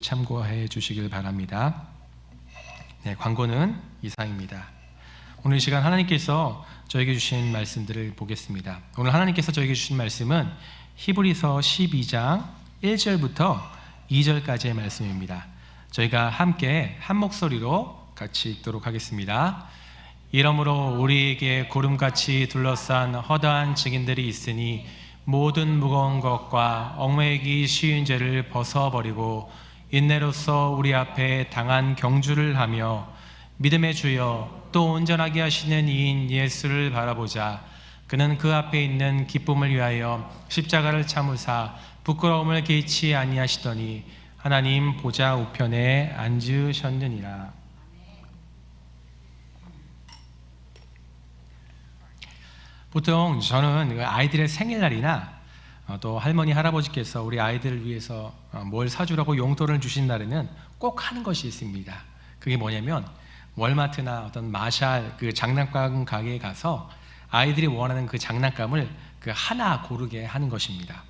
참고해 주시길 바랍니다. 네, 광고는 이상입니다. 오늘 이 시간 하나님께서 저에게 주신 말씀들을 보겠습니다. 오늘 하나님께서 저에게 주신 말씀은 히브리서 12장 1절부터 2절까지의 말씀입니다. 저희가 함께 한 목소리로 같이 읽도록 하겠습니다. 이러므로 우리에게 구름같이 둘러싼 허다한 증인들이 있으니 모든 무거운 것과 얽매이기 쉬운 죄를 벗어버리고 인내로서 우리 앞에 당한 경주를 하며 믿음의 주여 또 온전하게 하시는 이인 예수를 바라보자. 그는 그 앞에 있는 기쁨을 위하여 십자가를 참으사 부끄러움을 개의치 아니하시더니 하나님 보좌 우편에 앉으셨느니라. 보통 저는 아이들의 생일날이나 또 할머니 할아버지께서 우리 아이들을 위해서 뭘 사주라고 용돈을 주신 날에는 꼭 하는 것이 있습니다. 그게 뭐냐면 월마트나 어떤 마샬 그 장난감 가게에 가서 아이들이 원하는 그 장난감을 그 하나 고르게 하는 것입니다.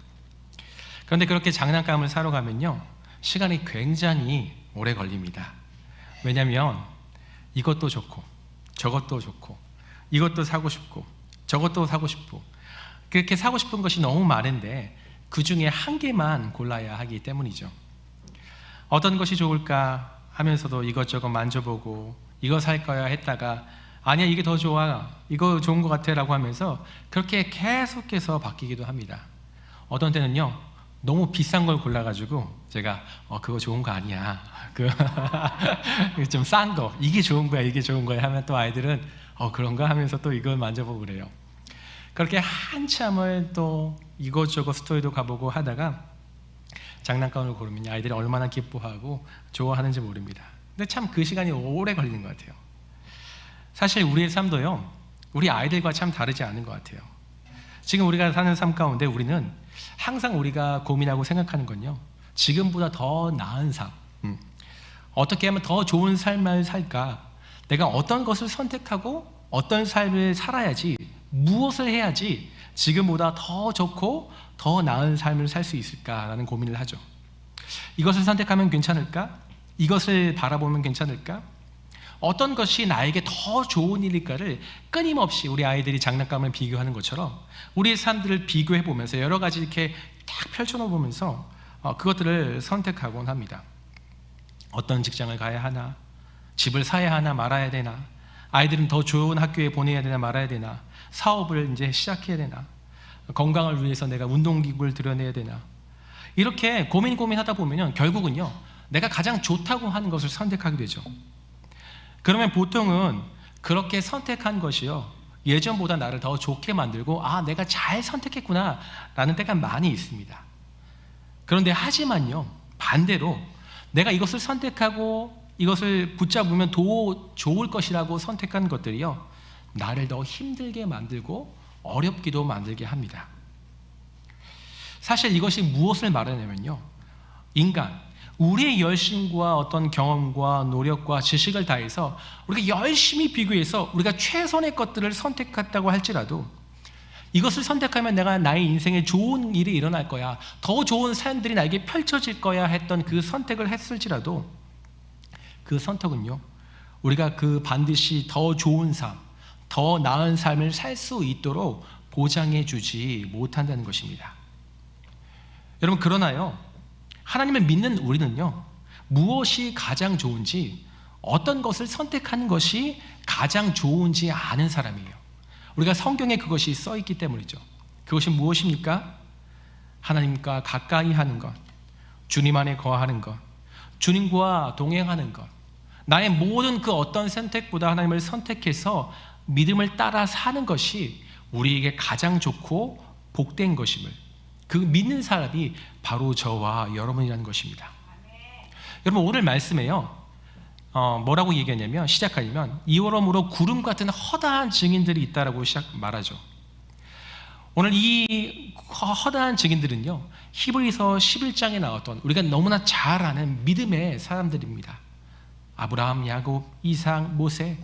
그런데 그렇게 장난감을 사러 가면요, 시간이 굉장히 오래 걸립니다. 왜냐하면 이것도 좋고 저것도 좋고 이것도 사고 싶고 저것도 사고 싶고 그렇게 사고 싶은 것이 너무 많은데 그 중에 한 개만 골라야 하기 때문이죠. 어떤 것이 좋을까 하면서도 이것저것 만져보고 이거 살 거야 했다가 아니야 이게 더 좋아 이거 좋은 것 같아 라고 하면서 그렇게 계속해서 바뀌기도 합니다. 어떤 때는요 너무 비싼 걸 골라가지고 제가 그거 좋은 거 아니야 그 좀 싼 거 이게 좋은 거야 이게 좋은 거야 하면 또 아이들은 그런가 하면서 또 이걸 만져보고 그래요. 그렇게 한참을 또 이것저것 스토어에도 가보고 하다가 장난감을 고르면 아이들이 얼마나 기뻐하고 좋아하는지 모릅니다. 근데 참 그 시간이 오래 걸리는 것 같아요. 사실 우리의 삶도요 우리 아이들과 참 다르지 않은 것 같아요. 지금 우리가 사는 삶 가운데 우리는 항상 우리가 고민하고 생각하는 건요 지금보다 더 나은 삶, 어떻게 하면 더 좋은 삶을 살까, 내가 어떤 것을 선택하고 어떤 삶을 살아야지, 무엇을 해야지 지금보다 더 좋고 더 나은 삶을 살 수 있을까라는 고민을 하죠. 이것을 선택하면 괜찮을까? 이것을 바라보면 괜찮을까? 어떤 것이 나에게 더 좋은 일일까를 끊임없이 우리 아이들이 장난감을 비교하는 것처럼 우리의 삶들을 비교해 보면서 여러 가지 이렇게 딱 펼쳐놓아 보면서 그것들을 선택하곤 합니다. 어떤 직장을 가야 하나? 집을 사야 하나 말아야 되나? 아이들은 더 좋은 학교에 보내야 되나 말아야 되나? 사업을 이제 시작해야 되나? 건강을 위해서 내가 운동기구를 들여내야 되나? 이렇게 고민하다 보면 결국은요 내가 가장 좋다고 하는 것을 선택하게 되죠. 그러면 보통은 그렇게 선택한 것이요 예전보다 나를 더 좋게 만들고 내가 잘 선택했구나 라는 때가 많이 있습니다. 그런데 하지만요 반대로 내가 이것을 선택하고 이것을 붙잡으면 더 좋을 것이라고 선택한 것들이요 나를 더 힘들게 만들고 어렵기도 만들게 합니다. 사실 이것이 무엇을 말하냐면요 인간, 우리의 열심과 어떤 경험과 노력과 지식을 다해서 우리가 열심히 비교해서 우리가 최선의 것들을 선택했다고 할지라도 이것을 선택하면 내가 나의 인생에 좋은 일이 일어날 거야, 더 좋은 삶들이 나에게 펼쳐질 거야 했던 그 선택을 했을지라도 그 선택은요 우리가 그 반드시 더 좋은 삶, 더 나은 삶을 살 수 있도록 보장해 주지 못한다는 것입니다. 여러분 그러나요 하나님을 믿는 우리는요 무엇이 가장 좋은지, 어떤 것을 선택하는 것이 가장 좋은지 아는 사람이에요. 우리가 성경에 그것이 써 있기 때문이죠. 그것이 무엇입니까? 하나님과 가까이 하는 것, 주님 안에 거하는 것, 주님과 동행하는 것, 나의 모든 그 어떤 선택보다 하나님을 선택해서 믿음을 따라 사는 것이 우리에게 가장 좋고 복된 것임을, 그 믿는 사람이 바로 저와 여러분이라는 것입니다. 여러분 오늘 말씀에요 뭐라고 얘기하냐면 시작하면 이러므로 구름 같은 허다한 증인들이 있다라고 말하죠. 오늘 이 허다한 증인들은요 히브리서 11장에 나왔던 우리가 너무나 잘 아는 믿음의 사람들입니다. 아브라함, 야곱, 이삭, 모세.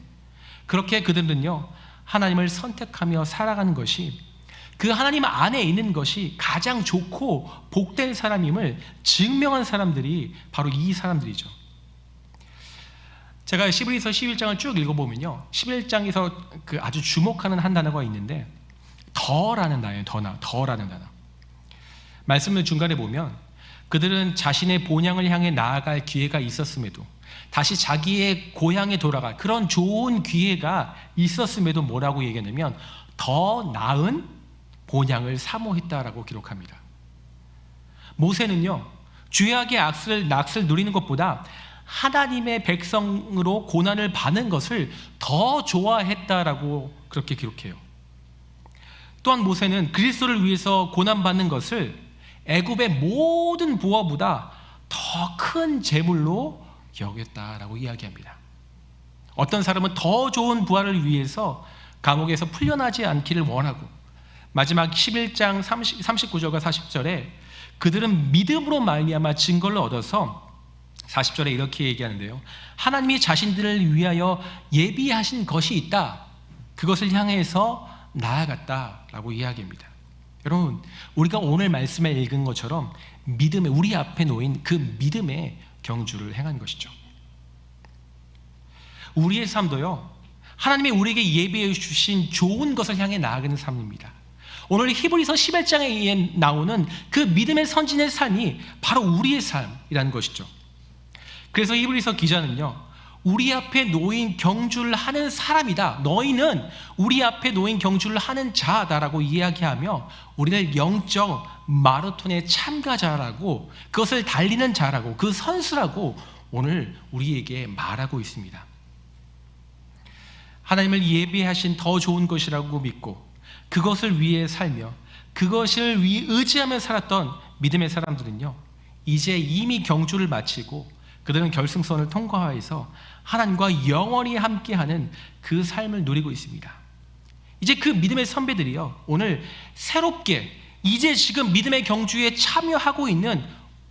그렇게 그들은요 하나님을 선택하며 살아가는 것이 그 하나님 안에 있는 것이 가장 좋고 복된 사람임을 증명한 사람들이 바로 이 사람들이죠. 제가 히브리서 11장을 쭉 읽어보면요, 11장에서 그 아주 주목하는 한 단어가 있는데 더라는 단어예요. 더라는 단어. 말씀을 중간에 보면 그들은 자신의 본향을 향해 나아갈 기회가 있었음에도, 다시 자기의 고향에 돌아갈 그런 좋은 기회가 있었음에도 뭐라고 얘기하냐면 더 나은 본향을 사모했다라고 기록합니다. 모세는요, 죄악의 낙을 누리는 것보다 하나님의 백성으로 고난을 받는 것을 더 좋아했다라고 그렇게 기록해요. 또한 모세는 그리스도를 위해서 고난받는 것을 애굽의 모든 부하보다 더 큰 재물로 여겼다라고 이야기합니다. 어떤 사람은 더 좋은 부하를 위해서 감옥에서 풀려나지 않기를 원하고, 마지막 11장 39절과 40절에 그들은 믿음으로 말미암아 증거를 얻어서 40절에 이렇게 얘기하는데요, 하나님이 자신들을 위하여 예비하신 것이 있다, 그것을 향해서 나아갔다라고 이야기합니다. 여러분, 우리가 오늘 말씀에 읽은 것처럼 믿음의, 우리 앞에 놓인 그 믿음의 경주를 행한 것이죠. 우리의 삶도요, 하나님이 우리에게 예비해 주신 좋은 것을 향해 나아가는 삶입니다. 오늘 히브리서 11장에 나오는 그 믿음의 선진의 삶이 바로 우리의 삶이라는 것이죠. 그래서 히브리서 기자는요, 우리 앞에 놓인 경주를 하는 사람이다, 너희는 우리 앞에 놓인 경주를 하는 자다라고 이야기하며 우리를 영적 마라톤의 참가자라고, 그것을 달리는 자라고, 그 선수라고 오늘 우리에게 말하고 있습니다. 하나님을 예비하신 더 좋은 것이라고 믿고 그것을 위해 살며 그것을 의지하며 살았던 믿음의 사람들은요, 이제 이미 경주를 마치고 그들은 결승선을 통과해서 하나님과 영원히 함께하는 그 삶을 누리고 있습니다. 이제 그 믿음의 선배들이요, 오늘 새롭게 이제 지금 믿음의 경주에 참여하고 있는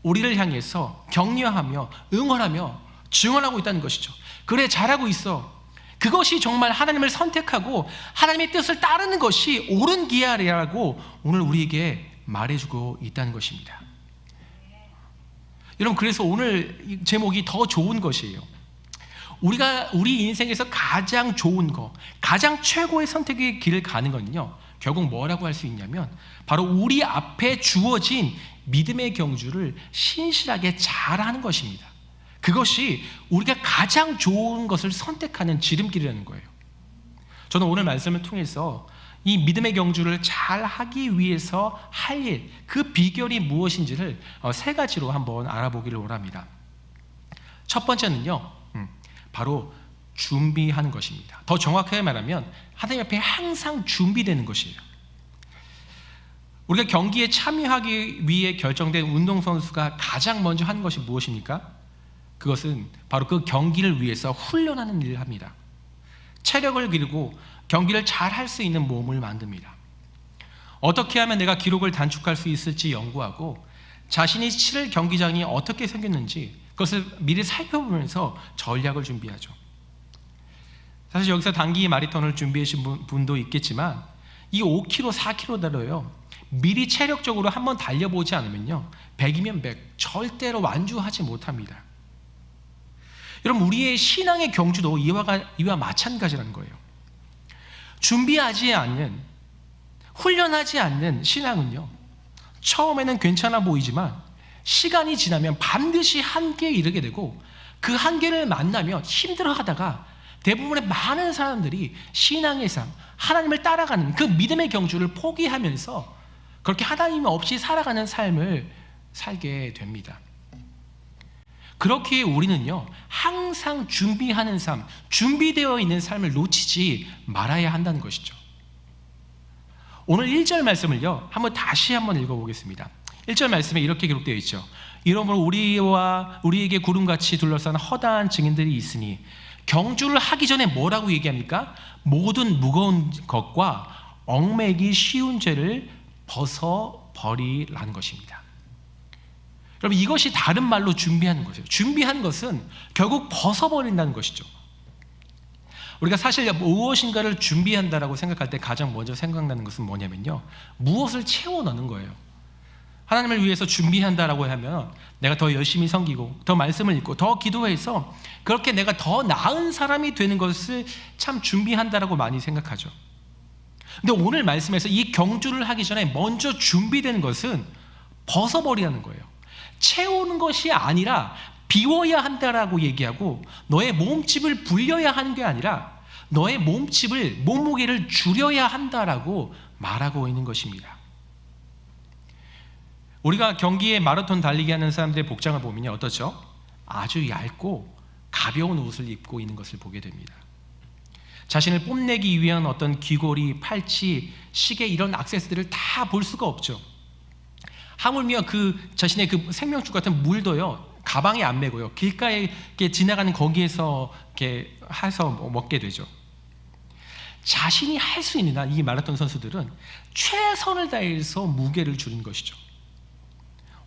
우리를 향해서 격려하며 응원하며 증언하고 있다는 것이죠. 그래, 잘하고 있어. 그것이 정말 하나님을 선택하고 하나님의 뜻을 따르는 것이 옳은 길이라고 오늘 우리에게 말해주고 있다는 것입니다. 여러분, 그래서 오늘 제목이 더 좋은 것이에요. 우리가 우리 인생에서 가장 좋은 거, 가장 최고의 선택의 길을 가는 건요, 결국 뭐라고 할 수 있냐면 바로 우리 앞에 주어진 믿음의 경주를 신실하게 잘하는 것입니다. 그것이 우리가 가장 좋은 것을 선택하는 지름길이라는 거예요. 저는 오늘 말씀을 통해서 이 믿음의 경주를 잘 하기 위해서 할 일, 그 비결이 무엇인지를 세 가지로 한번 알아보기를 원합니다. 첫 번째는요, 바로 준비하는 것입니다. 더 정확하게 말하면 하나님 앞에 항상 준비되는 것이에요. 우리가 경기에 참여하기 위해 결정된 운동선수가 가장 먼저 하는 것이 무엇입니까? 그것은 바로 그 경기를 위해서 훈련하는 일을 합니다. 체력을 기르고 경기를 잘 할 수 있는 몸을 만듭니다. 어떻게 하면 내가 기록을 단축할 수 있을지 연구하고 자신이 치를 경기장이 어떻게 생겼는지 그것을 미리 살펴보면서 전략을 준비하죠. 사실 여기서 단기 마라톤을 준비하신 분도 있겠지만 이 5km, 4km대로요, 미리 체력적으로 한번 달려보지 않으면요, 100이면 100 절대로 완주하지 못합니다. 여러분, 우리의 신앙의 경주도 이와 마찬가지라는 거예요. 준비하지 않는, 훈련하지 않는 신앙은요, 처음에는 괜찮아 보이지만 시간이 지나면 반드시 한계에 이르게 되고 그 한계를 만나면 힘들어하다가 대부분의 많은 사람들이 신앙의 삶, 하나님을 따라가는 그 믿음의 경주를 포기하면서 그렇게 하나님 없이 살아가는 삶을 살게 됩니다. 그렇게 우리는요, 항상 준비하는 삶, 준비되어 있는 삶을 놓치지 말아야 한다는 것이죠. 오늘 1절 말씀을요, 다시 한번 읽어보겠습니다. 1절 말씀에 이렇게 기록되어 있죠. 이러므로 우리와 우리에게 구름같이 둘러싼 허다한 증인들이 있으니 경주를 하기 전에 뭐라고 얘기합니까? 모든 무거운 것과 얽매기 쉬운 죄를 벗어버리라는 것입니다. 여러분, 이것이 다른 말로 준비하는 것이에요. 준비하는 것은 결국 벗어버린다는 것이죠. 우리가 사실 무엇인가를 준비한다라고 생각할 때 가장 먼저 생각나는 것은 뭐냐면요, 무엇을 채워 넣는 거예요. 하나님을 위해서 준비한다라고 하면 내가 더 열심히 섬기고 더 말씀을 읽고 더 기도해서 그렇게 내가 더 나은 사람이 되는 것을 참 준비한다라고 많이 생각하죠. 근데 오늘 말씀에서 이 경주를 하기 전에 먼저 준비되는 것은 벗어버리라는 거예요. 채우는 것이 아니라 비워야 한다라고 얘기하고, 너의 몸집을 불려야 하는 게 아니라 너의 몸무게를 줄여야 한다라고 말하고 있는 것입니다. 우리가 경기에 마라톤 달리기 하는 사람들의 복장을 보면 어떻죠? 아주 얇고 가벼운 옷을 입고 있는 것을 보게 됩니다. 자신을 뽐내기 위한 어떤 귀걸이, 팔찌, 시계 이런 액세서리를 다 볼 수가 없죠. 하물며 그 자신의 그 생명줄 같은 물도요, 가방에 안 메고요, 길가에 지나가는 거기에서 이렇게 해서 먹게 되죠. 자신이 할 수 있는 한 이 마라톤 선수들은 최선을 다해서 무게를 줄인 것이죠.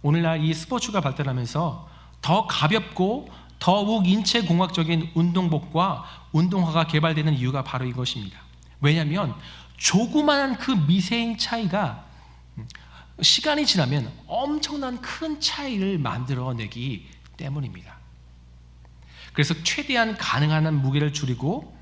오늘날 이 스포츠가 발달하면서 더 가볍고 더욱 인체공학적인 운동복과 운동화가 개발되는 이유가 바로 이것입니다. 왜냐하면 조그마한 그 미세인 차이가 시간이 지나면 엄청난 큰 차이를 만들어내기 때문입니다. 그래서 최대한 가능한 한 무게를 줄이고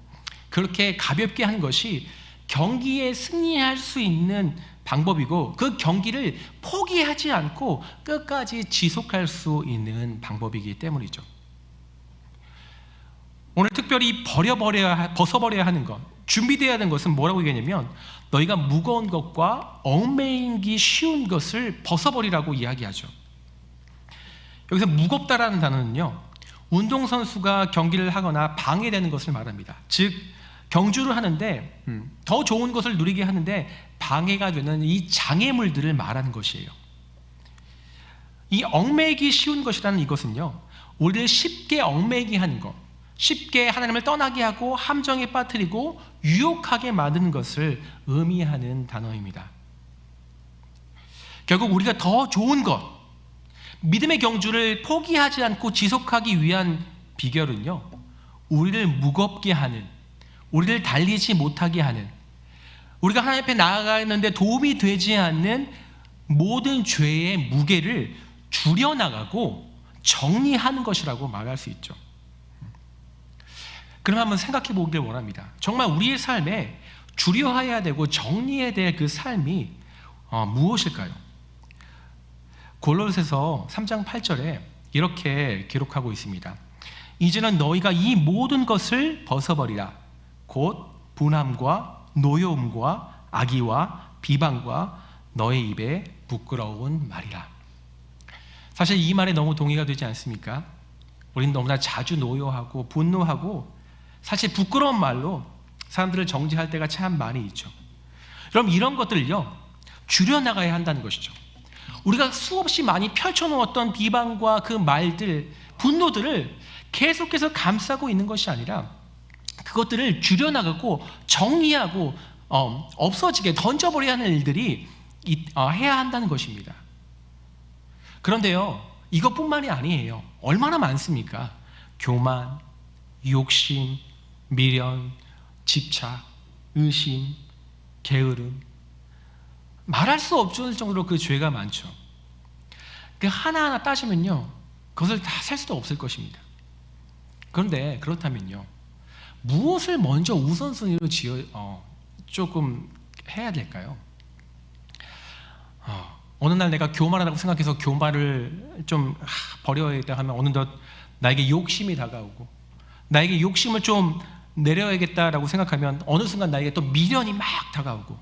그렇게 가볍게 하는 것이 경기에 승리할 수 있는 방법이고, 그 경기를 포기하지 않고 끝까지 지속할 수 있는 방법이기 때문이죠. 오늘 특별히 벗어버려야 하는 것, 준비되어야 하는 것은 뭐라고 얘기하냐면, 너희가 무거운 것과 얽매이기 쉬운 것을 벗어버리라고 이야기하죠. 여기서 무겁다라는 단어는요, 운동선수가 경기를 하거나 방해되는 것을 말합니다. 즉 경주를 하는데 더 좋은 것을 누리게 하는데 방해가 되는 이 장애물들을 말하는 것이에요. 이 얽매이기 쉬운 것이라는 이것은요, 우리를 쉽게 얽매이게 하는 것, 쉽게 하나님을 떠나게 하고 함정에 빠뜨리고 유혹하게 만드는 것을 의미하는 단어입니다. 결국 우리가 더 좋은 것, 믿음의 경주를 포기하지 않고 지속하기 위한 비결은요, 우리를 무겁게 하는, 우리를 달리지 못하게 하는, 우리가 하나님 앞에 나아가는데 도움이 되지 않는 모든 죄의 무게를 줄여나가고 정리하는 것이라고 말할 수 있죠. 그럼 한번 생각해 보기를 원합니다. 정말 우리의 삶에 줄여야 되고 정리해야 될 그 삶이 무엇일까요? 골로새서 3장 8절에 이렇게 기록하고 있습니다. 이제는 너희가 이 모든 것을 벗어버리라. 곧 분함과 노여움과 악의와 비방과 너의 입에 부끄러운 말이라. 사실 이 말에 너무 동의가 되지 않습니까? 우리는 너무나 자주 노여하고 분노하고 사실 부끄러운 말로 사람들을 정죄할 때가 참 많이 있죠. 그럼 이런 것들을요, 줄여나가야 한다는 것이죠. 우리가 수없이 많이 펼쳐놓았던 비방과 그 말들, 분노들을 계속해서 감싸고 있는 것이 아니라 그것들을 줄여나가고 정리하고 없어지게 던져버려야 하는 일들이 해야 한다는 것입니다. 그런데요, 이것뿐만이 아니에요. 얼마나 많습니까? 교만, 욕심, 미련, 집착, 의심, 게으름, 말할 수 없을 정도로 그 죄가 많죠. 그 하나하나 따지면요, 그것을 다 셀 수도 없을 것입니다. 그런데 그렇다면요, 무엇을 먼저 우선순위로 조금 해야 될까요? 어느 날 내가 교만하다고 생각해서 교만을 좀 버려야겠다 하면 어느덧 나에게 욕심이 다가오고, 나에게 욕심을 좀 내려야겠다라고 생각하면 어느 순간 나에게 또 미련이 막 다가오고,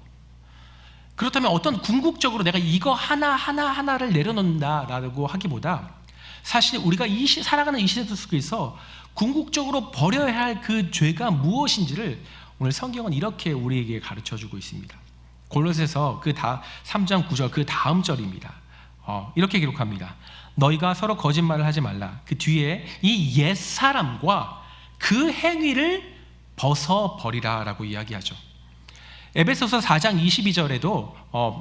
그렇다면 어떤 궁극적으로 내가 이거 하나를 내려놓는다라고 하기보다 사실 우리가 살아가는 이 시대 속에서 궁극적으로 버려야 할 그 죄가 무엇인지를 오늘 성경은 이렇게 우리에게 가르쳐주고 있습니다. 골로새서 3장 9절 그 다음 절입니다. 이렇게 기록합니다. 너희가 서로 거짓말을 하지 말라. 그 뒤에 이 옛사람과 그 행위를 벗어버리라 라고 이야기하죠. 에베소서 4장 22절에도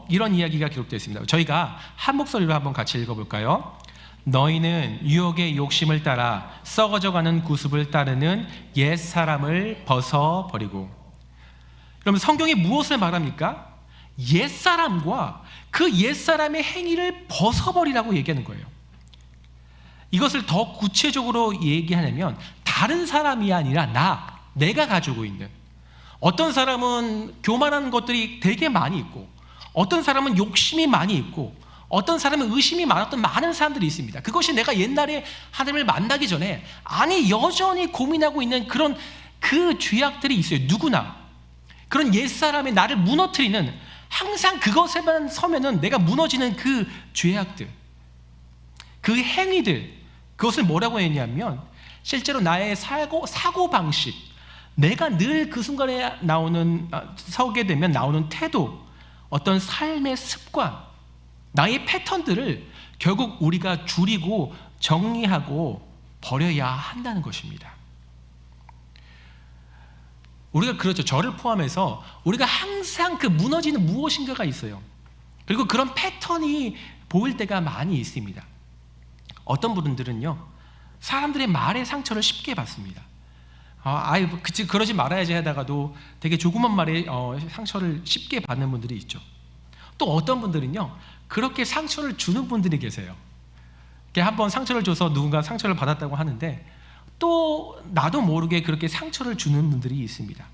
이런 이야기가 기록되어 있습니다. 저희가 한 목소리로 한번 같이 읽어볼까요? 너희는 유혹의 욕심을 따라 썩어져가는 구습을 따르는 옛사람을 벗어버리고. 그럼 성경이 무엇을 말합니까? 옛사람과 그 옛사람의 행위를 벗어버리라고 얘기하는 거예요. 이것을 더 구체적으로 얘기하냐면 다른 사람이 아니라 내가 가지고 있는, 어떤 사람은 교만한 것들이 되게 많이 있고, 어떤 사람은 욕심이 많이 있고, 어떤 사람은 의심이 많았던 많은 사람들이 있습니다. 그것이 내가 옛날에 하나님을 만나기 전에 여전히 고민하고 있는 그런 그 죄악들이 있어요. 누구나 그런 옛사람의 나를 무너뜨리는, 항상 그것에만 서면은 내가 무너지는 그 죄악들, 그 행위들, 그것을 뭐라고 했냐면 실제로 나의 사고방식, 내가 늘 그 순간에 서게 되면 나오는 태도, 어떤 삶의 습관, 나의 패턴들을 결국 우리가 줄이고 정리하고 버려야 한다는 것입니다. 우리가 그렇죠. 저를 포함해서 우리가 항상 그 무너지는 무엇인가가 있어요. 그리고 그런 패턴이 보일 때가 많이 있습니다. 어떤 분들은요, 사람들의 말에 상처를 쉽게 받습니다. 그치, 그러지 말아야지 하다가도 되게 조그만 말에 상처를 쉽게 받는 분들이 있죠. 또 어떤 분들은요, 그렇게 상처를 주는 분들이 계세요. 한번 상처를 줘서 누군가 상처를 받았다고 하는데 또 나도 모르게 그렇게 상처를 주는 분들이 있습니다.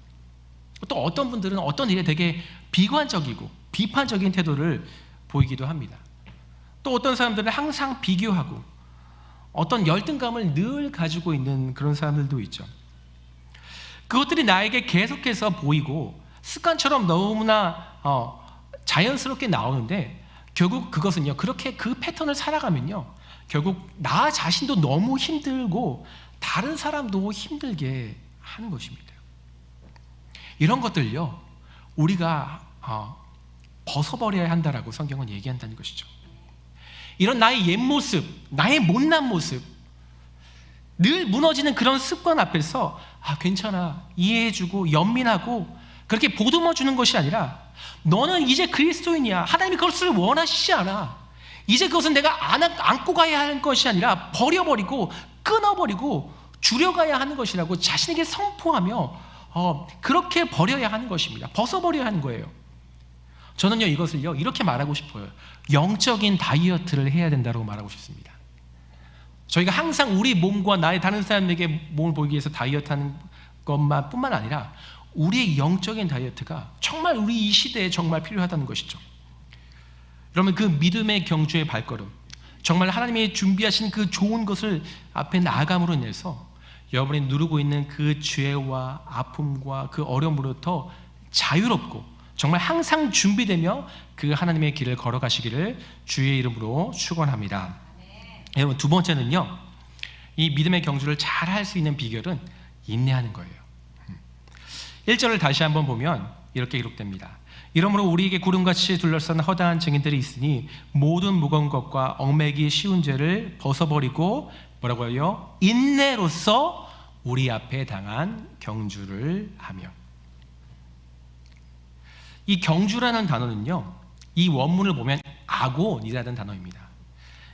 또 어떤 분들은 어떤 일에 되게 비관적이고 비판적인 태도를 보이기도 합니다. 또 어떤 사람들은 항상 비교하고 어떤 열등감을 늘 가지고 있는 그런 사람들도 있죠. 그것들이 나에게 계속해서 보이고 습관처럼 너무나 자연스럽게 나오는데, 결국 그것은요, 그렇게 그 패턴을 살아가면요, 결국 나 자신도 너무 힘들고 다른 사람도 힘들게 하는 것입니다. 이런 것들요, 우리가 벗어버려야 한다라고 성경은 얘기한다는 것이죠. 이런 나의 옛 모습, 나의 못난 모습, 늘 무너지는 그런 습관 앞에서 괜찮아, 이해해주고 연민하고 그렇게 보듬어주는 것이 아니라, 너는 이제 그리스도인이야, 하나님이 그것을 원하시지 않아, 이제 그것은 내가 안고 가야 하는 것이 아니라 버려버리고 끊어버리고 줄여가야 하는 것이라고 자신에게 선포하며 그렇게 버려야 하는 것입니다. 벗어버려야 하는 거예요. 저는요, 이것을요, 이렇게 말하고 싶어요. 영적인 다이어트를 해야 된다고 말하고 싶습니다. 저희가 항상 우리 몸과 나의 다른 사람에게 몸을 보이기 위해서 다이어트하는 것뿐만 아니라 우리의 영적인 다이어트가 정말 우리 이 시대에 정말 필요하다는 것이죠. 여러분, 그 믿음의 경주의 발걸음, 정말 하나님이 준비하신 그 좋은 것을 앞에 나아감으로 인해서 여러분이 누르고 있는 그 죄와 아픔과 그 어려움으로부터 자유롭고 정말 항상 준비되며 그 하나님의 길을 걸어가시기를 주의 이름으로 축원합니다. 여러분, 두 번째는요, 이 믿음의 경주를 잘 할 수 있는 비결은 인내하는 거예요. 1절을 다시 한번 보면 이렇게 기록됩니다. 이러므로 우리에게 구름같이 둘러싼 허다한 증인들이 있으니 모든 무거운 것과 얽매기 쉬운 죄를 벗어버리고 뭐라고 해요? 인내로써 우리 앞에 당한 경주를 하며. 이 경주라는 단어는요, 이 원문을 보면 아곤이라는 단어입니다.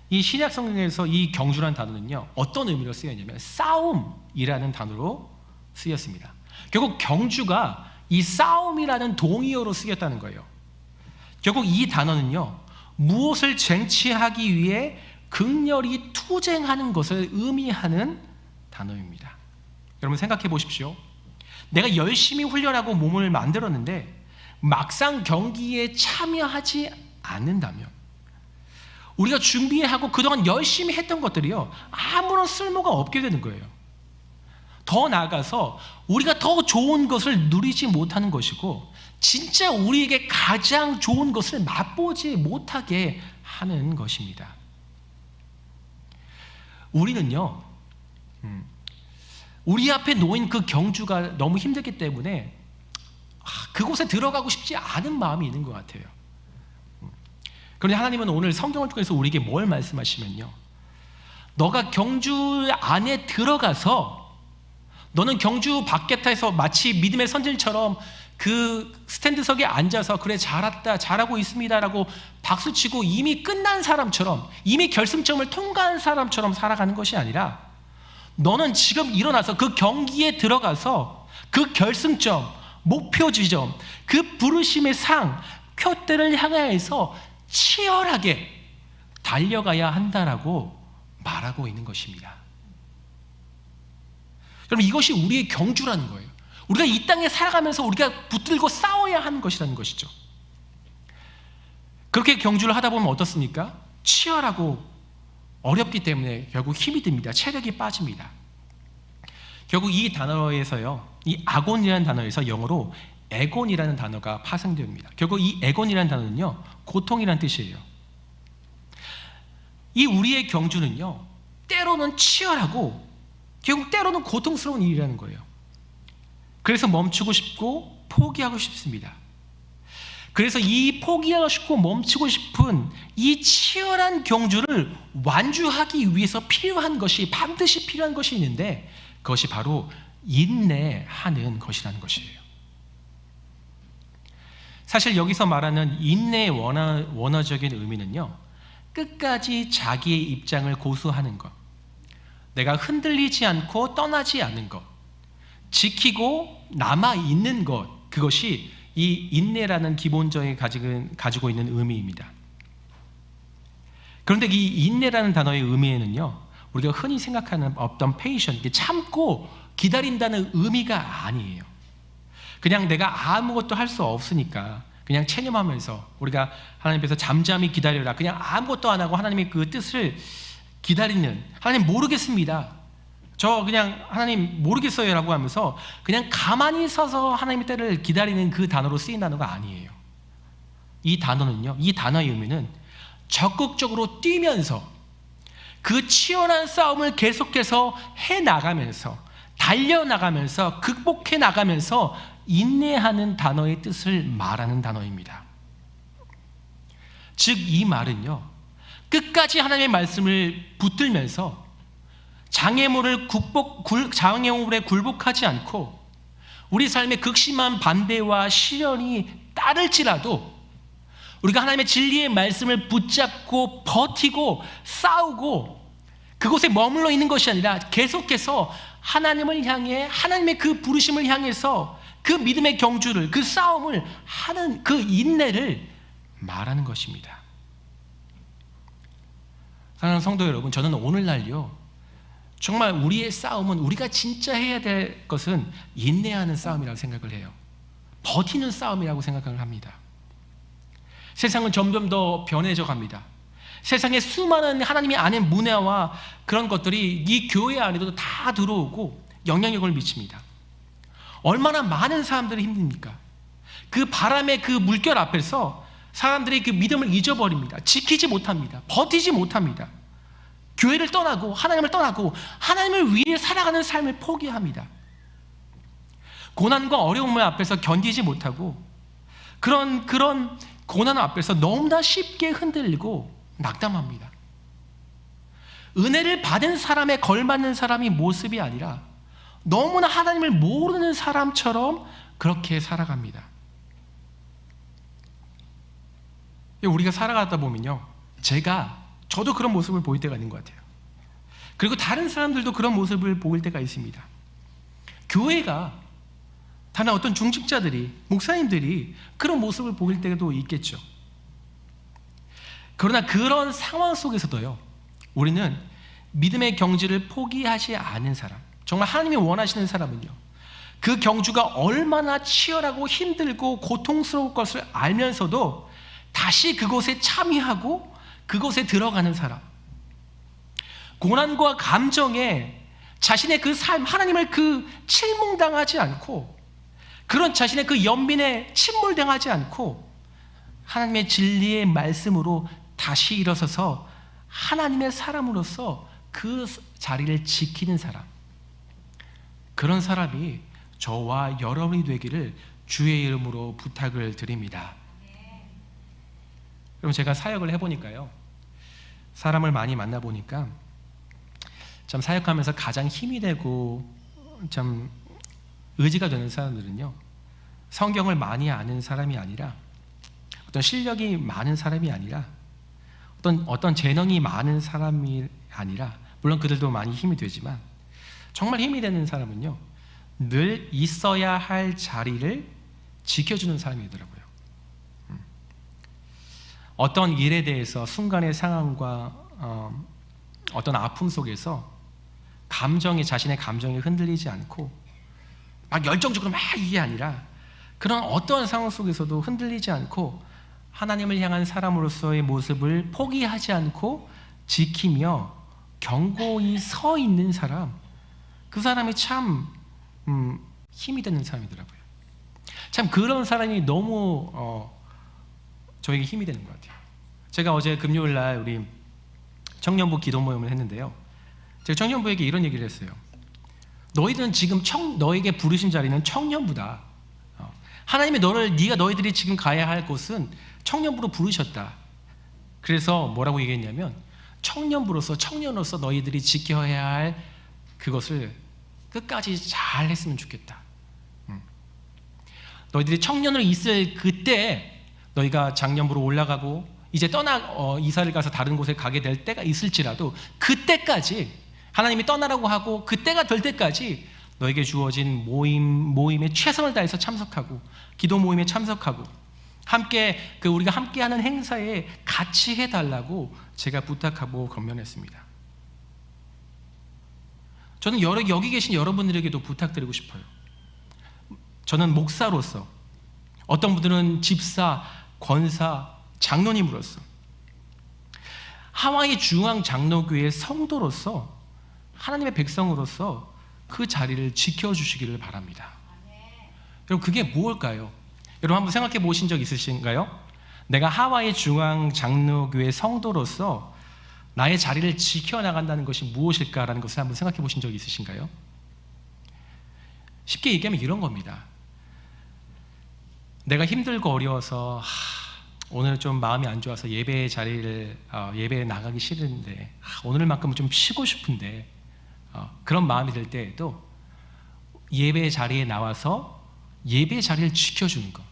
이 신약 성경에서 이 경주라는 단어는요, 어떤 의미로 쓰였냐면 싸움이라는 단어로 쓰였습니다. 결국 경주가 이 싸움이라는 동의어로 쓰였다는 거예요. 결국 이 단어는요, 무엇을 쟁취하기 위해 극렬히 투쟁하는 것을 의미하는 단어입니다. 여러분, 생각해 보십시오. 내가 열심히 훈련하고 몸을 만들었는데 막상 경기에 참여하지 않는다면, 우리가 준비하고 그동안 열심히 했던 것들이요, 아무런 쓸모가 없게 되는 거예요. 더 나아가서 우리가 더 좋은 것을 누리지 못하는 것이고, 진짜 우리에게 가장 좋은 것을 맛보지 못하게 하는 것입니다. 우리는요, 우리 앞에 놓인 그 경주가 너무 힘들기 때문에 그곳에 들어가고 싶지 않은 마음이 있는 것 같아요. 그런데 하나님은 오늘 성경을 통해서 우리에게 뭘 말씀하시면요, 너가 경주 안에 들어가서, 너는 경주 바깥에서 마치 믿음의 선진처럼 그 스탠드석에 앉아서 그래 잘했다, 잘하고 있습니다라고 박수치고 이미 끝난 사람처럼, 이미 결승점을 통과한 사람처럼 살아가는 것이 아니라, 너는 지금 일어나서 그 경기에 들어가서 그 결승점, 목표 지점, 그 부르심의 상, 표대를 향하여서 치열하게 달려가야 한다라고 말하고 있는 것입니다. 여러분, 이것이 우리의 경주라는 거예요. 우리가 이 땅에 살아가면서 우리가 붙들고 싸워야 하는 것이라는 것이죠. 그렇게 경주를 하다 보면 어떻습니까? 치열하고 어렵기 때문에 결국 힘이 듭니다. 체력이 빠집니다. 결국 이 단어에서요, 이 아곤이라는 단어에서 영어로 에곤이라는 단어가 파생됩니다. 결국 이 에곤이라는 단어는요, 고통이라는 뜻이에요. 이 우리의 경주는요, 때로는 치열하고 결국 때로는 고통스러운 일이라는 거예요. 그래서 멈추고 싶고 포기하고 싶습니다. 그래서 이 포기하고 싶고 멈추고 싶은 이 치열한 경주를 완주하기 위해서 필요한 것이, 반드시 필요한 것이 있는데, 그것이 바로 인내하는 것이라는 것이에요. 사실 여기서 말하는 인내의 원어적인 의미는요, 끝까지 자기의 입장을 고수하는 것, 내가 흔들리지 않고 떠나지 않는 것, 지키고 남아있는 것, 그것이 이 인내라는 기본적인 가지고 있는 의미입니다. 그런데 이 인내라는 단어의 의미에는요, 우리가 흔히 생각하는 어떤 patient, 참고 기다린다는 의미가 아니에요. 그냥 내가 아무것도 할 수 없으니까 그냥 체념하면서 우리가 하나님께서 잠잠히 기다려라, 그냥 아무것도 안 하고 하나님의 그 뜻을 기다리는, 하나님 모르겠습니다, 저 그냥 하나님 모르겠어요 라고 하면서 그냥 가만히 서서 하나님의 때를 기다리는 그 단어로 쓰인 단어가 아니에요. 이 단어는요, 이 단어의 의미는 적극적으로 뛰면서 그 치열한 싸움을 계속해서 해나가면서, 달려나가면서, 극복해 나가면서 인내하는 단어의 뜻을 말하는 단어입니다. 즉 이 말은요, 끝까지 하나님의 말씀을 붙들면서 장애물에 굴복하지 않고 우리 삶의 극심한 반대와 시련이 따를지라도 우리가 하나님의 진리의 말씀을 붙잡고 버티고 싸우고 그곳에 머물러 있는 것이 아니라 계속해서 하나님을 향해, 하나님의 그 부르심을 향해서 그 믿음의 경주를, 그 싸움을 하는 그 인내를 말하는 것입니다. 사랑하는 성도 여러분, 저는 오늘날요, 정말 우리의 싸움은, 우리가 진짜 해야 될 것은 인내하는 싸움이라고 생각을 해요. 버티는 싸움이라고 생각을 합니다. 세상은 점점 더 변해져 갑니다. 세상에 수많은 하나님이 아는 문화와 그런 것들이 이 교회 안에도 다 들어오고 영향력을 미칩니다. 얼마나 많은 사람들이 힘듭니까? 그 바람의 그 물결 앞에서 사람들이 그 믿음을 잊어버립니다. 지키지 못합니다. 버티지 못합니다. 교회를 떠나고 하나님을 떠나고 하나님을 위해 살아가는 삶을 포기합니다. 고난과 어려움을 앞에서 견디지 못하고 그런 고난 앞에서 너무나 쉽게 흔들리고 낙담합니다. 은혜를 받은 사람에 걸맞는 사람이 모습이 아니라 너무나 하나님을 모르는 사람처럼 그렇게 살아갑니다. 우리가 살아가다 보면요, 저도 그런 모습을 보일 때가 있는 것 같아요. 그리고 다른 사람들도 그런 모습을 보일 때가 있습니다. 교회가, 다른 어떤 중직자들이, 목사님들이 그런 모습을 보일 때도 있겠죠. 그러나 그런 상황 속에서도요, 우리는 믿음의 경주를 포기하지 않은 사람, 정말 하나님이 원하시는 사람은요, 그 경주가 얼마나 치열하고 힘들고 고통스러울 것을 알면서도 다시 그곳에 참여하고 그곳에 들어가는 사람, 고난과 감정에 자신의 그 삶, 하나님을 그 침묵당하지 않고, 그런 자신의 그 연민에 침몰당하지 않고 하나님의 진리의 말씀으로 다시 일어서서 하나님의 사람으로서 그 자리를 지키는 사람, 그런 사람이 저와 여러분이 되기를 주의 이름으로 부탁을 드립니다. 그럼 제가 사역을 해보니까요, 사람을 많이 만나보니까 참 사역하면서 가장 힘이 되고 참 의지가 되는 사람들은요, 성경을 많이 아는 사람이 아니라, 어떤 실력이 많은 사람이 아니라, 어떤 재능이 많은 사람이 아니라, 물론 그들도 많이 힘이 되지만 정말 힘이 되는 사람은요, 늘 있어야 할 자리를 지켜주는 사람이더라고요. 어떤 일에 대해서 순간의 상황과 어떤 아픔 속에서 자신의 감정이 흔들리지 않고 막 열정적으로 막 이게 아니라, 그런 어떠한 상황 속에서도 흔들리지 않고 하나님을 향한 사람으로서의 모습을 포기하지 않고 지키며 견고히 서 있는 사람, 그 사람이 참 힘이 되는 사람이더라고요. 참 그런 사람이 너무 저에게 힘이 되는 것 같아요. 제가 어제 금요일 날 우리 청년부 기도 모임을 했는데요, 제가 청년부에게 이런 얘기를 했어요. 너희들은 지금 너에게 부르신 자리는 청년부다. 하나님이 네가 너희들이 지금 가야 할 곳은 청년부로 부르셨다. 그래서 뭐라고 얘기했냐면, 청년으로서 너희들이 지켜야 할 그것을 끝까지 잘 했으면 좋겠다. 너희들이 청년으로 있을 그때, 너희가 장년부로 올라가고 이제 이사를 가서 다른 곳에 가게 될 때가 있을지라도, 그때까지 하나님이 떠나라고 하고 그때가 될 때까지 너에게 주어진 모임에 최선을 다해서 참석하고, 기도 모임에 참석하고, 함께 우리가 함께하는 행사에 같이 해달라고 제가 부탁하고 권면했습니다. 저는 여기 계신 여러분들에게도 부탁드리고 싶어요. 저는 목사로서, 어떤 분들은 집사, 권사, 장로님으로서, 하와이 중앙장로교회 성도로서, 하나님의 백성으로서 그 자리를 지켜주시기를 바랍니다. 여러분, 그게 무엇일까요? 여러분 한번 생각해 보신 적 있으신가요? 내가 하와이 중앙장로교회 성도로서 나의 자리를 지켜나간다는 것이 무엇일까라는 것을 한번 생각해 보신 적 있으신가요? 쉽게 얘기하면 이런 겁니다. 내가 힘들고 어려워서 오늘 좀 마음이 안 좋아서 예배의 자리를 예배에 나가기 싫은데, 오늘만큼은 좀 쉬고 싶은데, 그런 마음이 들 때에도 예배의 자리에 나와서 예배의 자리를 지켜주는 것,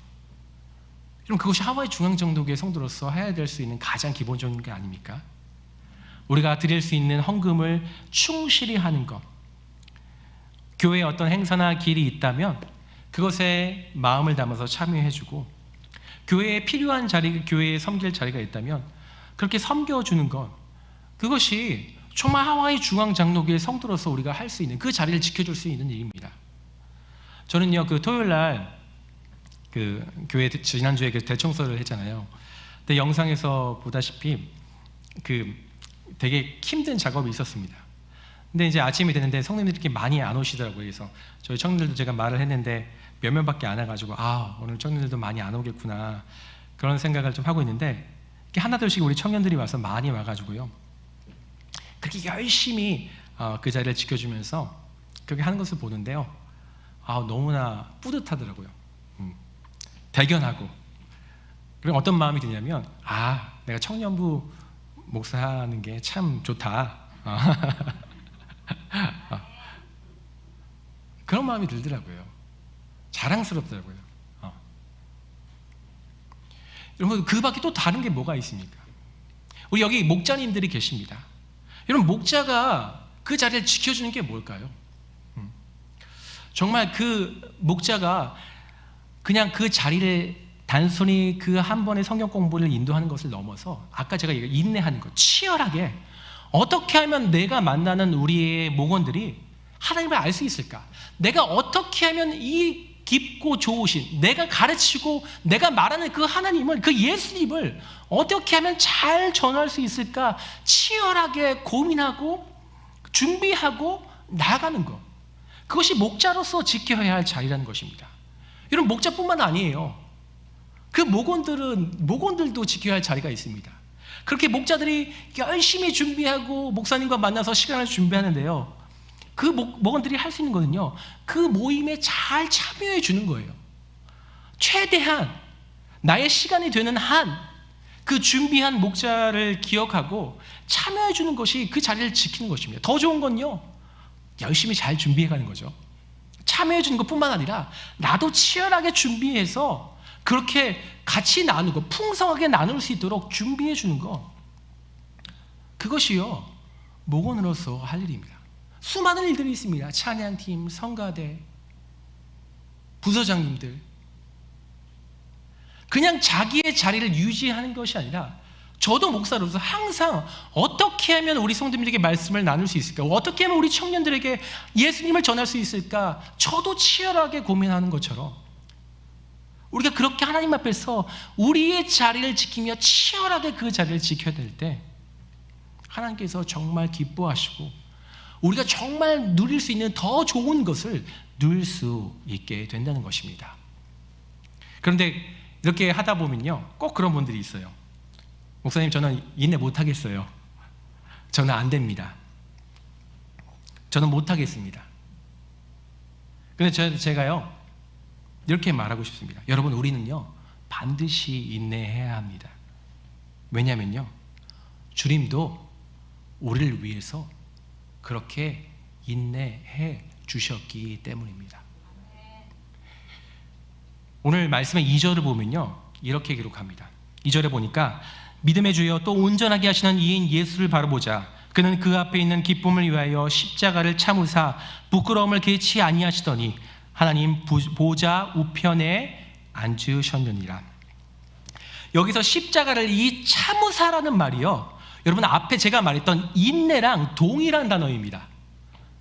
그럼 그것이 하와이 중앙장로교회 성도로서 해야 될 수 있는 가장 기본적인 게 아닙니까? 우리가 드릴 수 있는 헌금을 충실히 하는 것, 교회에 어떤 행사나 길이 있다면 그것에 마음을 담아서 참여해주고, 교회에 필요한 자리, 교회에 섬길 자리가 있다면 그렇게 섬겨주는 것, 그것이 정말 하와이 중앙장로교회 성도로서 우리가 할 수 있는, 그 자리를 지켜줄 수 있는 일입니다. 저는요, 토요일 날 교회 지난주에 대청소를 했잖아요. 근데 영상에서 보다시피 되게 힘든 작업이 있었습니다. 근데 이제 아침이 됐는데 성도님들이 이렇게 많이 안 오시더라고요. 그래서 저희 청년들도 제가 말을 했는데 몇 명밖에 안 와가지고, 오늘 청년들도 많이 안 오겠구나, 그런 생각을 좀 하고 있는데, 이렇게 하나둘씩 우리 청년들이 와서 많이 와가지고요, 그렇게 열심히 그 자리를 지켜주면서 그렇게 하는 것을 보는데요, 너무나 뿌듯하더라고요. 대견하고. 그리고 어떤 마음이 드냐면, 내가 청년부 목사하는 게 참 좋다. 그런 마음이 들더라고요. 자랑스럽더라고요. 여러분, 그 밖에 또 다른 게 뭐가 있습니까? 우리 여기 목자님들이 계십니다. 여러분, 목자가 그 자리를 지켜주는 게 뭘까요? 정말 그 목자가 그냥 그 자리를 단순히 그 한 번의 성경 공부를 인도하는 것을 넘어서, 아까 제가 인내하는 것, 치열하게 어떻게 하면 내가 만나는 우리의 목원들이 하나님을 알 수 있을까? 내가 어떻게 하면 이 깊고 좋으신, 내가 가르치고 내가 말하는 그 하나님을, 그 예수님을 어떻게 하면 잘 전할 수 있을까? 치열하게 고민하고 준비하고 나가는 것, 그것이 목자로서 지켜야 할 자리라는 것입니다. 여러분, 목자뿐만 아니에요. 그 목원들도 지켜야 할 자리가 있습니다. 그렇게 목자들이 열심히 준비하고 목사님과 만나서 시간을 준비하는데요, 그 목원들이 할 수 있는 거는요, 그 모임에 잘 참여해 주는 거예요. 최대한 나의 시간이 되는 한 그 준비한 목자를 기억하고 참여해 주는 것이 그 자리를 지키는 것입니다. 더 좋은 건요, 열심히 잘 준비해 가는 거죠. 참여해 주는 것뿐만 아니라 나도 치열하게 준비해서 그렇게 같이 나누고 풍성하게 나눌 수 있도록 준비해 주는 것, 그것이요 목원으로서 할 일입니다. 수많은 일들이 있습니다. 찬양팀, 성가대, 부서장님들, 그냥 자기의 자리를 유지하는 것이 아니라 저도 목사로서 항상 어떻게 하면 우리 성도님들에게 말씀을 나눌 수 있을까, 어떻게 하면 우리 청년들에게 예수님을 전할 수 있을까, 저도 치열하게 고민하는 것처럼 우리가 그렇게 하나님 앞에서 우리의 자리를 지키며 치열하게 그 자리를 지켜야 될 때 하나님께서 정말 기뻐하시고 우리가 정말 누릴 수 있는 더 좋은 것을 누릴 수 있게 된다는 것입니다. 그런데 이렇게 하다 보면요 꼭 그런 분들이 있어요. 목사님, 저는 인내 못하겠어요. 저는 안 됩니다. 저는 못하겠습니다. 근데 제가요 이렇게 말하고 싶습니다. 여러분, 우리는요 반드시 인내해야 합니다. 왜냐면요 주님도 우리를 위해서 그렇게 인내해 주셨기 때문입니다. 오늘 말씀의 2절을 보면요 이렇게 기록합니다. 2절에 보니까 믿음의 주여 또 온전하게 하시는 이인 예수를 바라보자. 그는 그 앞에 있는 기쁨을 위하여 십자가를 참으사 부끄러움을 개치 아니하시더니 하나님 보좌 우편에 앉으셨느니라. 여기서 십자가를 이 참으사라는 말이요 여러분 앞에 제가 말했던 인내랑 동일한 단어입니다.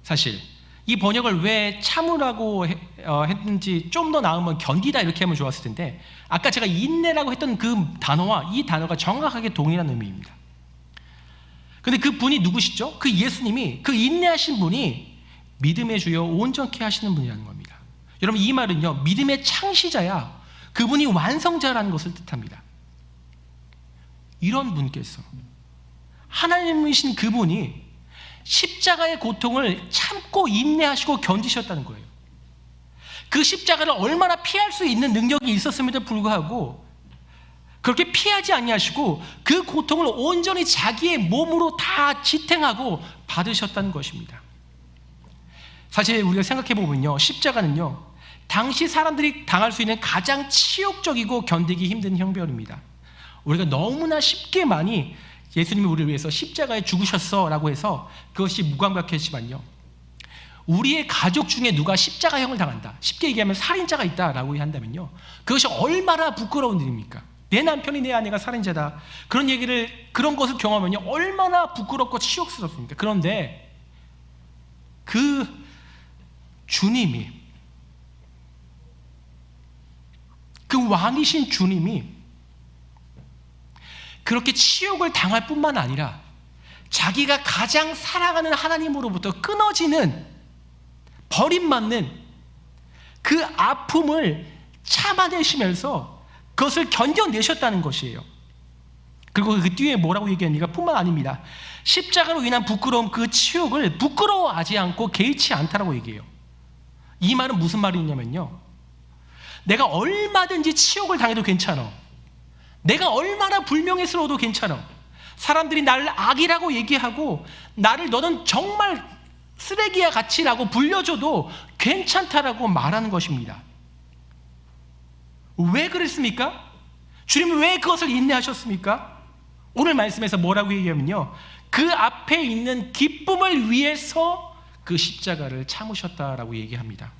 사실 이 번역을 왜 참으라고 했는지 좀 더 나으면 견디다 이렇게 하면 좋았을 텐데, 아까 제가 인내라고 했던 그 단어와 이 단어가 정확하게 동일한 의미입니다. 근데 그 분이 누구시죠? 그 예수님이, 그 인내하신 분이 믿음의 주여 온전케 하시는 분이라는 겁니다. 여러분, 이 말은요 믿음의 창시자야 그분이 완성자라는 것을 뜻합니다. 이런 분께서, 하나님이신 그분이 십자가의 고통을 참고 인내하시고 견디셨다는 거예요. 그 십자가를 얼마나 피할 수 있는 능력이 있었음에도 불구하고 그렇게 피하지 아니하시고 그 고통을 온전히 자기의 몸으로 다 지탱하고 받으셨다는 것입니다. 사실 우리가 생각해 보면요 십자가는요 당시 사람들이 당할 수 있는 가장 치욕적이고 견디기 힘든 형벌입니다. 우리가 너무나 쉽게 많이 예수님이 우리를 위해서 십자가에 죽으셨어 라고 해서 그것이 무감각했지만요, 우리의 가족 중에 누가 십자가형을 당한다, 쉽게 얘기하면 살인자가 있다라고 한다면요 그것이 얼마나 부끄러운 일입니까? 내 남편이, 내 아내가 살인자다, 그런 것을 경험하면요 얼마나 부끄럽고 치욕스럽습니까? 그런데 그 주님이, 그 왕이신 주님이 그렇게 치욕을 당할 뿐만 아니라 자기가 가장 사랑하는 하나님으로부터 끊어지는, 버림받는 그 아픔을 참아내시면서 그것을 견뎌내셨다는 것이에요. 그리고 그 뒤에 뭐라고 얘기합니까? 뿐만 아닙니다. 십자가로 인한 부끄러움, 그 치욕을 부끄러워하지 않고 개의치 않다라고 얘기해요. 이 말은 무슨 말이냐면요, 내가 얼마든지 치욕을 당해도 괜찮아, 내가 얼마나 불명예스러워도 괜찮아, 사람들이 나를 악이라고 얘기하고 나를 너는 정말 쓰레기와 같이라고 불려줘도 괜찮다라고 말하는 것입니다. 왜 그랬습니까? 주님은 왜 그것을 인내하셨습니까? 오늘 말씀에서 뭐라고 얘기하면요, 그 앞에 있는 기쁨을 위해서 그 십자가를 참으셨다라고 얘기합니다.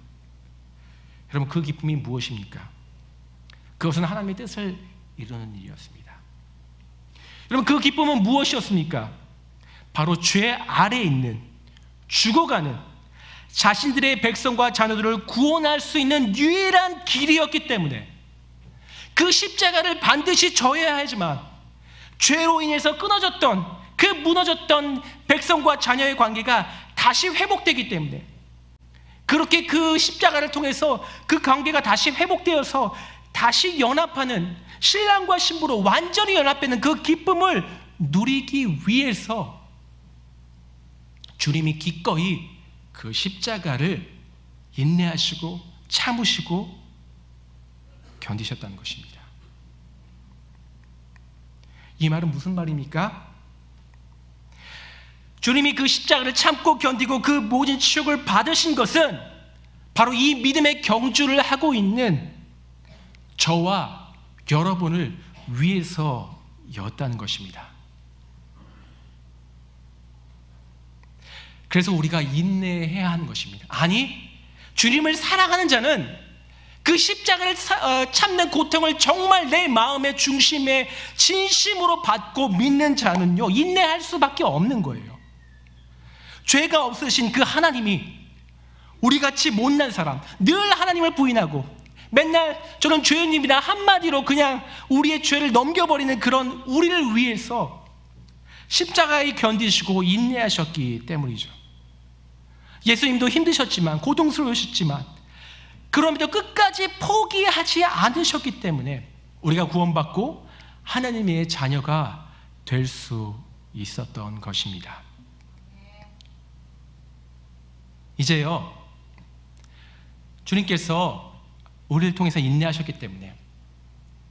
여러분, 그 기쁨이 무엇입니까? 그것은 하나님의 뜻을 이루는 일이었습니다. 여러분, 그 기쁨은 무엇이었습니까? 바로 죄 아래에 있는, 죽어가는 자신들의 백성과 자녀들을 구원할 수 있는 유일한 길이었기 때문에 그 십자가를 반드시 져야 하지만, 죄로 인해서 끊어졌던, 그 무너졌던 백성과 자녀의 관계가 다시 회복되기 때문에, 그렇게 그 십자가를 통해서 그 관계가 다시 회복되어서 다시 연합하는, 신랑과 신부로 완전히 연합되는 그 기쁨을 누리기 위해서 주님이 기꺼이 그 십자가를 인내하시고 참으시고 견디셨다는 것입니다. 이 말은 무슨 말입니까? 주님이 그 십자가를 참고 견디고 그 모진 치욕을 받으신 것은 바로 이 믿음의 경주를 하고 있는 저와 여러분을 위해서였다는 것입니다. 그래서 우리가 인내해야 하는 것입니다. 아니, 주님을 사랑하는 자는 그 십자가를 참는 고통을 정말 내 마음의 중심에 진심으로 받고 믿는 자는요, 인내할 수밖에 없는 거예요. 죄가 없으신 그 하나님이 우리같이 못난 사람, 늘 하나님을 부인하고 맨날 저는 죄인입니다 한마디로 그냥 우리의 죄를 넘겨버리는 그런 우리를 위해서 십자가에 견디시고 인내하셨기 때문이죠. 예수님도 힘드셨지만, 고통스러우셨지만, 그럼에도 끝까지 포기하지 않으셨기 때문에 우리가 구원받고 하나님의 자녀가 될 수 있었던 것입니다. 이제요, 주님께서 우리를 통해서 인내하셨기 때문에,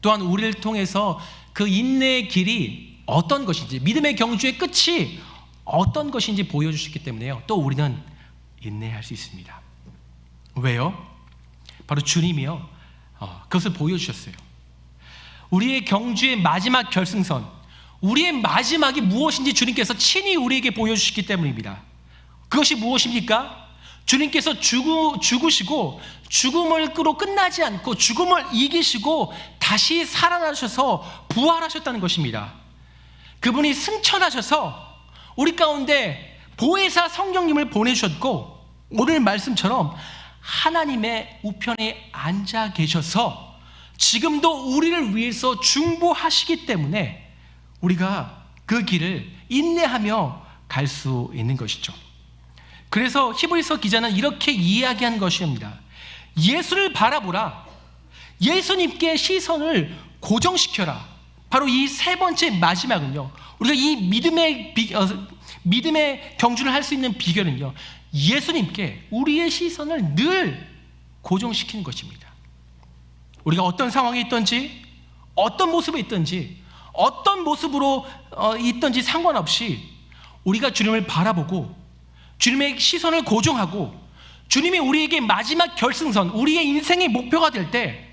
또한 우리를 통해서 그 인내의 길이 어떤 것인지, 믿음의 경주의 끝이 어떤 것인지 보여주셨기 때문에요, 또 우리는 인내할 수 있습니다. 왜요? 바로 주님이요, 그것을 보여주셨어요. 우리의 경주의 마지막 결승선, 우리의 마지막이 무엇인지 주님께서 친히 우리에게 보여주셨기 때문입니다. 그것이 무엇입니까? 주님께서 죽으시고 죽음으로 끝나지 않고 죽음을 이기시고 다시 살아나셔서 부활하셨다는 것입니다. 그분이 승천하셔서 우리 가운데 보혜사 성령님을 보내주셨고, 오늘 말씀처럼 하나님의 우편에 앉아 계셔서 지금도 우리를 위해서 중보하시기 때문에 우리가 그 길을 인내하며 갈 수 있는 것이죠. 그래서 히브리서 기자는 이렇게 이야기한 것입니다. 예수를 바라보라. 예수님께 시선을 고정시켜라. 바로 이 세 번째 마지막은요, 우리가 이 믿음의 경주를 할 수 있는 비결은요, 예수님께 우리의 시선을 늘 고정시키는 것입니다. 우리가 어떤 상황에 있든지, 어떤 모습에 있든지, 어떤 모습으로 있든지 상관없이 우리가 주님을 바라보고 주님의 시선을 고정하고 주님이 우리에게 마지막 결승선, 우리의 인생의 목표가 될 때,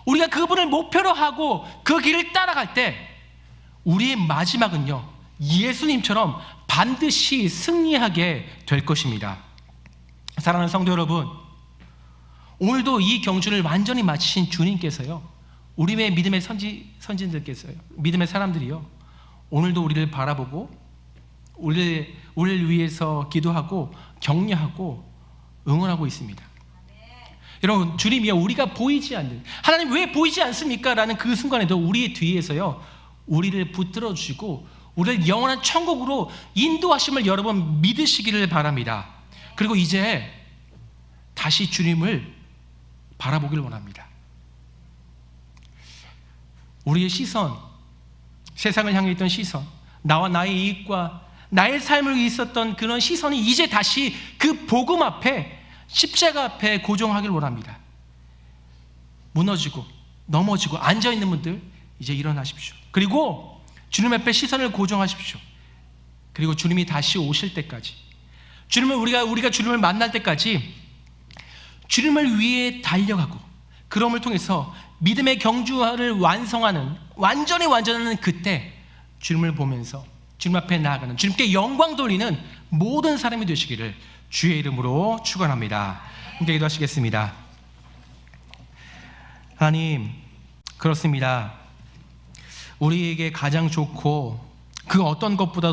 우리가 그분을 목표로 하고 그 길을 따라갈 때 우리의 마지막은요, 예수님처럼 반드시 승리하게 될 것입니다. 사랑하는 성도 여러분, 오늘도 이 경주를 완전히 마치신 주님께서요, 우리의 믿음의 선진들께서요, 믿음의 사람들이요, 오늘도 우리를 바라보고 우리를 위해서 기도하고 격려하고 응원하고 있습니다. 여러분, 주님이요, 우리가 보이지 않는, 하나님 왜 보이지 않습니까? 라는 그 순간에도 우리 뒤에서요, 우리를 붙들어 주시고 우리를 영원한 천국으로 인도하심을 여러분 믿으시기를 바랍니다. 그리고 이제 다시 주님을 바라보길 원합니다. 우리의 시선, 세상을 향해 있던 시선, 나와 나의 이익과 나의 삶을 위해 있었던 그런 시선이 이제 다시 그 복음 앞에, 십자가 앞에 고정하길 원합니다. 무너지고 넘어지고 앉아있는 분들 이제 일어나십시오. 그리고 주님 앞에 시선을 고정하십시오. 그리고 주님이 다시 오실 때까지, 우리가 주님을 만날 때까지 주님을 위해 달려가고, 그럼을 통해서 믿음의 경주를 완전하는 그때 주님을 보면서 주님 앞에 나아가는, 주님께 영광 돌리는 모든 사람이 되시기를 주의 이름으로 축원합니다. 함께 기도하시겠습니다. 하나님, 그렇습니다. 우리에게 가장 좋고 그 어떤 것보다